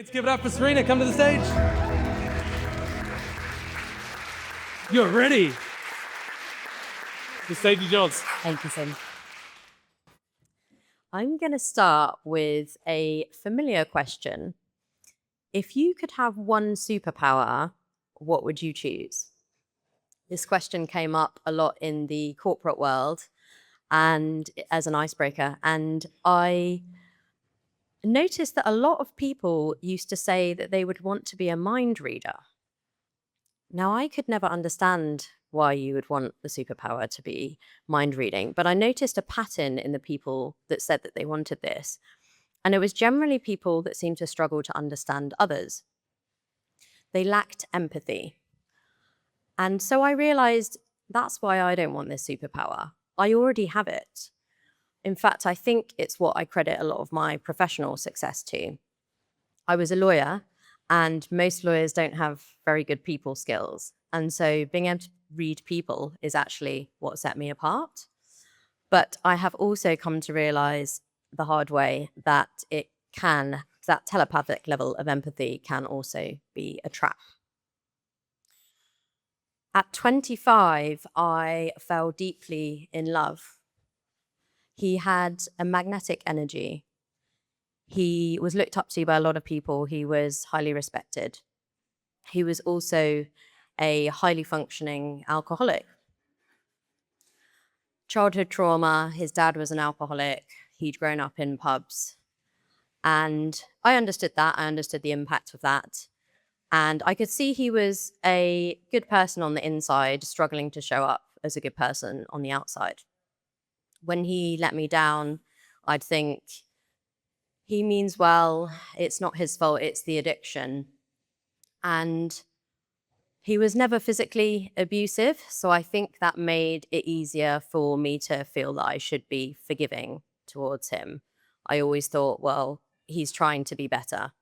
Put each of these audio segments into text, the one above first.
Let's give it up for Serena. Come to the stage. You're ready. The stage is yours. Thank you, Sim. I'm going to start with a familiar question. If you could have one superpower, what would you choose? This question came up a lot in the corporate world and as an icebreaker. And I noticed that a lot of people used to say that they would want to be a mind reader. Now, I could never understand why you would want the superpower to be mind reading, but I noticed a pattern in the people that said that they wanted this. And it was generally people that seemed to struggle to understand others. They lacked empathy. And so I realized that's why I don't want this superpower. I already have it. In fact, I think it's what I credit a lot of my professional success to. I was a lawyer, and most lawyers don't have very good people skills. And so being able to read people is actually what set me apart. But I have also come to realize the hard way that that telepathic level of empathy can also be a trap. At 25, I fell deeply in love. He had a magnetic energy. He was looked up to by a lot of people. He was highly respected. He was also a highly functioning alcoholic. Childhood trauma, his dad was an alcoholic. He'd grown up in pubs. And I understood that. I understood the impact of that. And I could see he was a good person on the inside, struggling to show up as a good person on the outside. When he let me down, I'd think, he means well, it's not his fault, it's the addiction. And he was never physically abusive, so I think that made it easier for me to feel that I should be forgiving towards him. I always thought, well, he's trying to be better.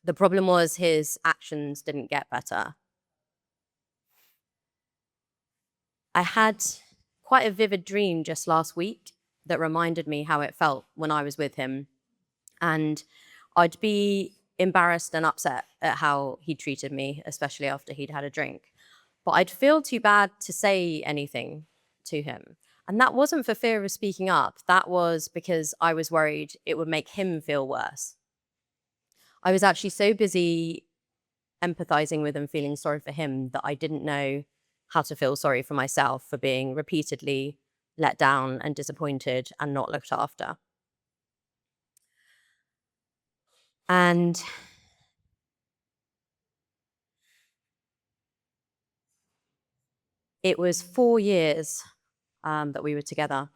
The problem was his actions didn't get better. I had quite a vivid dream just last week that reminded me how it felt when I was with him. And I'd be embarrassed and upset at how he treated me, especially after he'd had a drink. But I'd feel too bad to say anything to him. And that wasn't for fear of speaking up. That was because I was worried it would make him feel worse. I was actually so busy empathizing with and feeling sorry for him that I didn't know how to feel sorry for myself for being repeatedly let down and disappointed and not looked after. And it was 4 years that we were together.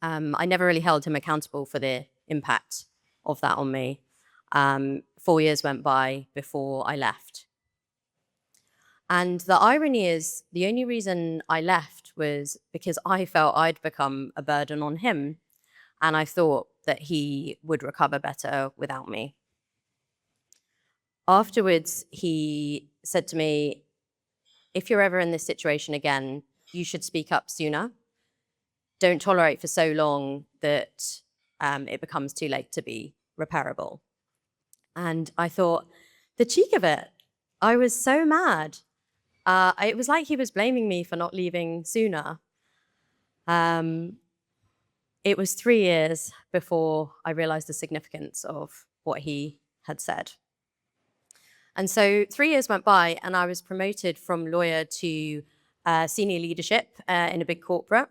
I never really held him accountable for the impact of that on me. 4 years went by before I left. And the irony is, the only reason I left was because I felt I'd become a burden on him. And I thought that he would recover better without me. Afterwards, he said to me, if you're ever in this situation again, you should speak up sooner. Don't tolerate for so long that it becomes too late to be repairable. And I thought, the cheek of it. I was so mad. It was like he was blaming me for not leaving sooner. It was 3 years before I realized the significance of what he had said. And so 3 years went by, and I was promoted from lawyer to senior leadership in a big corporate.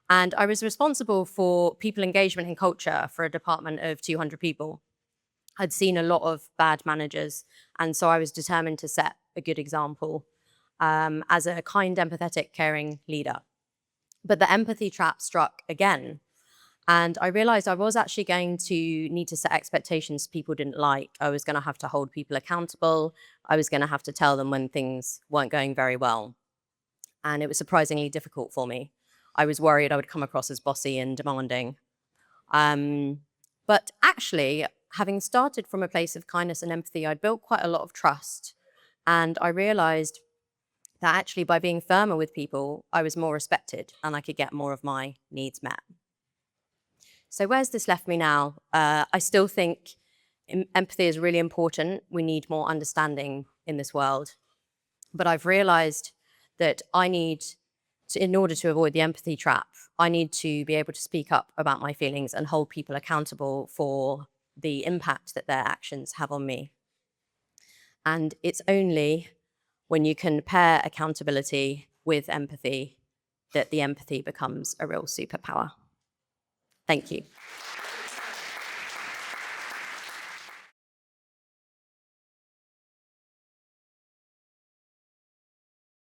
And I was responsible for people engagement and culture for a department of 200 people. I'd seen a lot of bad managers, and so I was determined to set a good example as a kind, empathetic, caring leader. But the empathy trap struck again. And I realized I was actually going to need to set expectations people didn't like. I was going to have to hold people accountable. I was going to have to tell them when things weren't going very well. And it was surprisingly difficult for me. I was worried I would come across as bossy and demanding. But actually, having started from a place of kindness and empathy, I'd built quite a lot of trust. And I realized that actually by being firmer with people, I was more respected and I could get more of my needs met. So where's this left me now? I still think empathy is really important. We need more understanding in this world. But I've realized that in order to avoid the empathy trap, I need to be able to speak up about my feelings and hold people accountable for the impact that their actions have on me. And it's only when you can pair accountability with empathy that the empathy becomes a real superpower. Thank you.